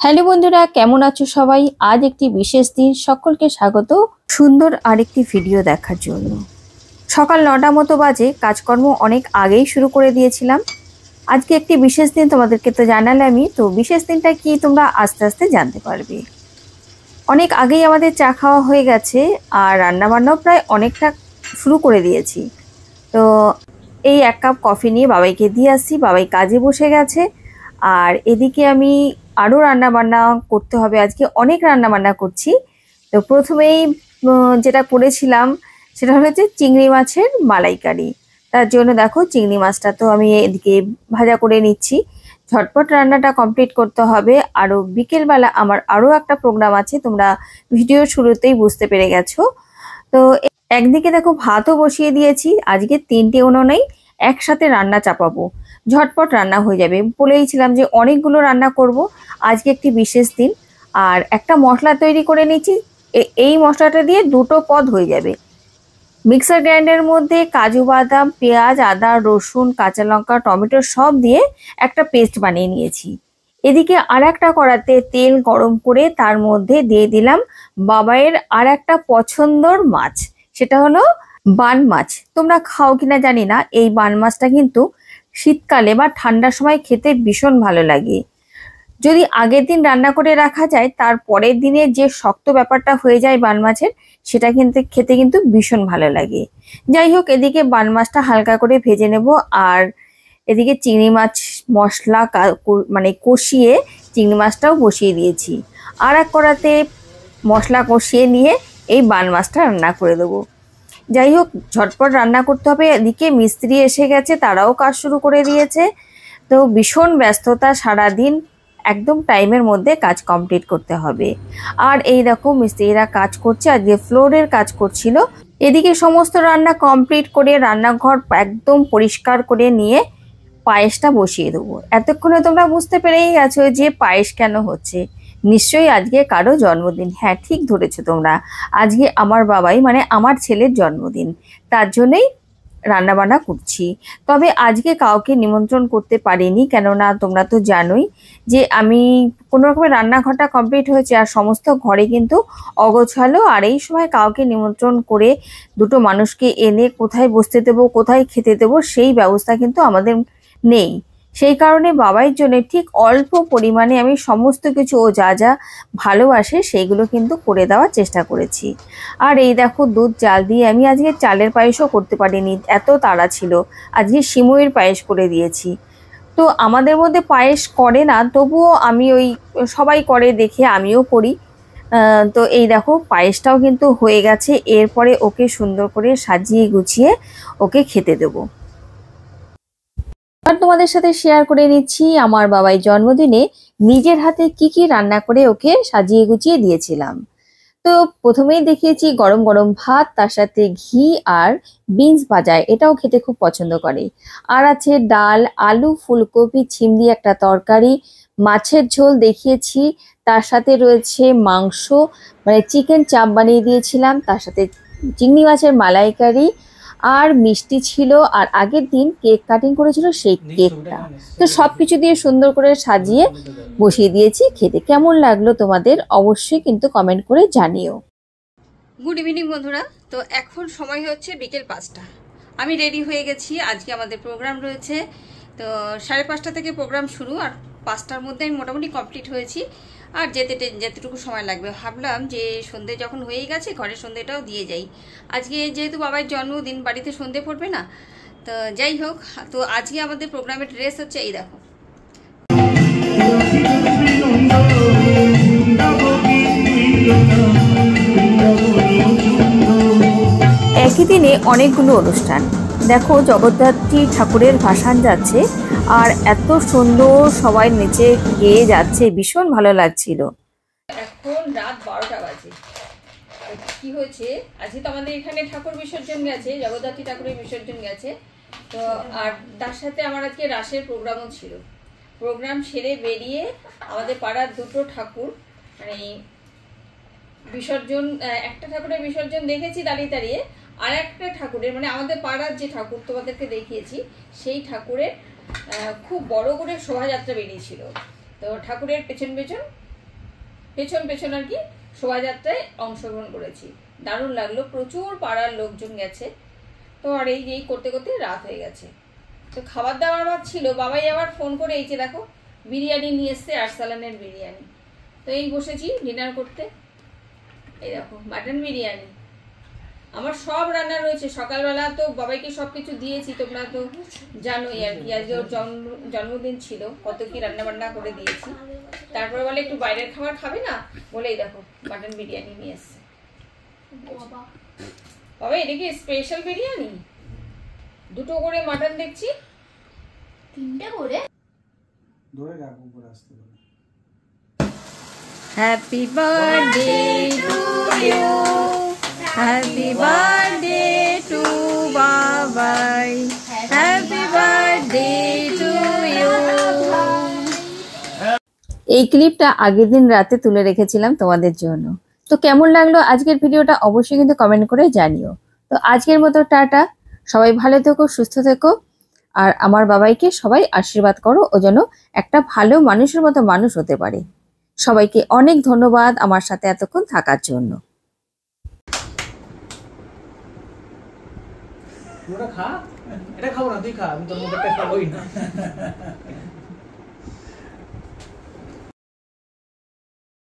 Hello বন্ধুরা, কেমন আছো সবাই? আজ একটি বিশেষ দিন, সকলকে স্বাগত সুন্দর আরেকটি ভিডিও দেখার জন্য। সকাল 9টা মতো বাজে, কাজকর্ম অনেক আগেই শুরু করে দিয়েছিলাম। আজকে একটি বিশেষ দিন, তোমাদেরকে তো জানালামই, তো বিশেষ দিনটা কি তোমরা আস্তে আস্তে জানতে পারবে। অনেক আগেই আমাদের চা খাওয়া হয়ে গেছে আর রান্নাবান্নাও প্রায় অনেকটা শুরু করে দিয়েছি। তো এই 1 কাপ কফি নিয়ে বাবাইকে দিয়ে আসছি, বাবাই কাজে বসে গেছে। আর এদিকে আমি আরও রান্নাবান্না করতে হবে, আজকে অনেক রান্নাবান্না করছি। তো প্রথমেই যেটা করেছিলাম সেটা হচ্ছে চিংড়ি মাছের মালাইকারি। তার জন্য দেখো চিংড়ি মাছটা তো আমি এদিকে ভাজা করে নিচ্ছি, ঝটপট রান্নাটা কমপ্লিট করতে হবে। আরও বিকেলবেলা আমার আরও একটা প্রোগ্রাম আছে, তোমরা ভিডিও শুরুতেই বুঝতে পেরে গেছো। তো একদিকে দেখো ভাতও বসিয়ে দিয়েছি, আজকে 3টে উনুনেই একসাথে রান্না চাপাবো, ঝটপট রান্না হয়ে যাবে। বলেইছিলাম যে অনেকগুলো রান্না করব, আজকে একটি বিশেষ দিন। আর একটা মশলা তৈরি করে নিচ্ছি, এই মশলাটা দিয়ে 2টো পদ হয়ে যাবে। মিক্সার গ্রাইন্ডারের মধ্যে কাজু বাদাম, পেঁয়াজ, আদা, রসুন, কাঁচা লঙ্কা, টমেটো সব দিয়ে একটা পেস্ট বানিয়ে নিয়েছি। এদিকে আর একটা কড়াতে তেল গরম করে তার মধ্যে দিয়ে দিলাম বাবাইয়ের আর একটা পছন্দর মাছ, সেটা হলো বান মাছ। তোমরা খাও কিনা জানি না, এই বান মাছটা কিন্তু শীতকালে বা ঠান্ডার সময় খেতে ভীষণ ভালো লাগে। যদি আগের দিন রান্না করে রাখা যায়, তার পরের দিনে যে শক্ত ব্যাপারটা হয়ে যায় বান মাছের, সেটা কিন্তু খেতে কিন্তু ভীষণ ভালো লাগে। যাই হোক, এদিকে বান মাছটা হালকা করে ভেজে নেব। আর এদিকে চিংড়ি মাছ মশলা মানে কষিয়ে চিংড়ি মাছটাও বসিয়ে দিয়েছি। আর এক কড়াতে মশলা কষিয়ে নিয়ে এই বান মাছটা রান্না করে দেবো। যাই হোক, ঝটপট রান্না করতে হবে। এদিকে মিস্ত্রি এসে গেছে, তারাও কাজ শুরু করে দিয়েছে। তো ভীষণ ব্যস্ততা, সারাদিন একদম টাইমের মধ্যে কাজ কমপ্লিট করতে হবে। আর এই দেখো মিস্ত্রিরা কাজ করছে, আজকে ফ্লোরের কাজ করছিল। এদিকে সমস্ত রান্না কমপ্লিট করে রান্নাঘর একদম পরিষ্কার করে নিয়ে পায়েসটা বসিয়ে দেবো। এতক্ষণে তোমরা বুঝতে পেরেই গেছো যে পায়েস কেন হচ্ছে। নিশ্চয়ই আজকে কারো জন্মদিন। হ্যাঁ, ঠিক ধরেছো তোমরা, আজকে আমার বাবাই মানে আমার ছেলের জন্মদিন, তার জন্যই রান্নাবান্না করছি। তবে আজকে কাউকে নিমন্ত্রণ করতে পারিনি, কেননা তোমরা তো জানোই যে আমি কোনো রকমের রান্নাঘরটা কমপ্লিট হয়েছে আর সমস্ত ঘরে কিন্তু অগোছালো। আর এই সময় কাউকে নিমন্ত্রণ করে 2টো মানুষকে এনে কোথায় বসতে দেবো, কোথায় খেতে দেবো, সেই ব্যবস্থা কিন্তু আমাদের নেই। সেই কারণে বাবার জন্য ঠিক অল্প পরিমাণে আমি সমস্ত কিছু ও যা যা ভালোবাসে সেইগুলো কিন্তু করে দেওয়ার চেষ্টা করেছি। আর এই দেখো দুধ জাল দিয়ে আমি আজকে চালের পায়েসও করতে পারিনি, এত তাড়া ছিল। আজকে সিমইয়ের পায়েস করে দিয়েছি। তো আমাদের মধ্যে পায়েস করে না, তবুও আমি ওই সবাই করে দেখে আমিও করি। তো এই দেখো পায়েসটাও কিন্তু হয়ে গেছে। এরপরে ওকে সুন্দর করে সাজিয়ে গুছিয়ে ওকে খেতে দেবো। আর তোমাদের সাথে শেয়ার করে নিচ্ছি আমার বাবাই জন্মদিনে নিজের হাতে কি কি রান্না করে ওকে সাজিয়ে গুছিয়ে দিয়েছিলাম। তো প্রথমেই দেখিয়েছি গরম গরম ভাত, তার সাথে ঘি আর বিনস ভাজা, এটাও খেতে খুব পছন্দ করে। আর আছে ডাল, আলু, ফুলকপি, ছিম দিয়ে একটা তরকারি, মাছের ঝোল দেখিয়েছি, তার সাথে রয়েছে মাংস মানে চিকেন চাপ বানিয়ে দিয়েছিলাম, তার সাথে চিংড়ি মাছের মালাইকারি আর মিষ্টি ছিল। আর আগের দিন কেক কাটিং করেছিল সেই কেকটা। তো সবকিছু দিয়ে সুন্দর করে সাজিয়ে বসিয়ে দিয়েছি খেতে। কেমন লাগলো তোমাদের অবশ্যই কিন্তু কমেন্ট করে জানিও। গুড ইভিনিং বন্ধুরা, তো এখন সময় হচ্ছে বিকেল 5টা। আমি রেডি হয়ে গেছি, আজকে আমাদের প্রোগ্রাম রয়েছে। তো 5:30 থেকে প্রোগ্রাম শুরু, আর 5টার মধ্যে আমি মোটামুটি কমপ্লিট হয়েছি। আর যেতেটুকু সময় লাগবে, ভাবলাম যে সন্ধে যখন হয়েই গেছে ঘরের সন্ধেটাও দিয়ে যাই। আজকে যেহেতু বাবার জন্মদিন, বাড়িতে সন্ধে পড়বে না। তো যাই হোক, তো আজকে আমাদের প্রোগ্রামের ড্রেস হচ্ছে এই দেখো। একই দিনে অনেকগুলো অনুষ্ঠান। দেখো জগদ্ধাত্রী ঠাকুরের ভাসান যাচ্ছে, আর এত সুন্দর সবাই নেচে গেয়ে যাচ্ছে, ভীষণ ভালো লাগছিল। এখন রাত 12টা বাজে। কি হয়েছে, আজকে তো আমাদের এখানে ঠাকুর বিসর্জন গেছে, জগদ্ধাত্রী ঠাকুরের বিসর্জন গেছে। তো আর তার সাথে আমার আজকে রাসের প্রোগ্রামও ছিল। প্রোগ্রাম সেরে বেরিয়ে আমাদের পাড়ার 2টো ঠাকুর মানে বিসর্জন, একটা ঠাকুরের বিসর্জন দেখেছি দাঁড়িয়ে দাঁড়িয়ে, আর একটা ঠাকুরের মানে আমাদের পাড়ার যে ঠাকুর তোমাদেরকে দেখিয়েছি সেই ঠাকুরের খুব বড় করে শোভাযাত্রা বেরিয়েছিল। তো ঠাকুরের পেছন পেছন পেছন পেছন আর কি শোভাযাত্রায় অংশগ্রহণ করেছি। দারুণ লাগলো, প্রচুর পাড়ার লোকজন গেছে। তো আর এই করতে করতে রাত হয়ে গেছে। তো খাবার দাবার আমার ছিল, বাবাই আবার ফোন করে এই যে দেখো বিরিয়ানি নিয়ে এসছে, আরসালানের বিরিয়ানি। তো এই বসেছি ডিনার করতে। এই দেখো মাটন বিরিয়ানি, আমার সব রান্না রয়েছে। সকালবেলা তো বাবাইকে সব কিছু দিয়েছি, তোমরা তো জানোই আর কি। আজকে ওর জন্মদিন ছিল, কত কি রান্না বান্না করে দিয়েছি। তারপরে বলে একটু বাইরের খাবার খাবে না বলে এই দেখো মাটন বিরিয়ানি নিয়ে এসছে। বাবা এটা কি স্পেশাল বিরিয়ানি? দুটো করে মাটন দেখছি, তিনটে করে ধরে রাখো উপরে আসতে পারে। Happy birthday to you, happy birthday to Babai, happy birthday to you. এই ক্লিপটা আগের দিন রাতে তুলে রেখেছিলাম তোমাদের জন্য। তো কেমন লাগলো আজকের ভিডিওটা অবশ্যই কিন্তু কমেন্ট করে জানিও। তো আজকের মতো টাটা, সবাই ভালো থেকো, সুস্থ থেকো, আর আমার বাবাইকে সবাই আশীর্বাদ করো ও যেন একটা ভালো মানুষের মতো মানুষ হতে পারে। সবাইকে অনেক ধন্যবাদ আমার সাথে এতক্ষণ থাকার জন্য। এটা খাবো না, তুই খা, আমি তোর মুখটা খাবোই না।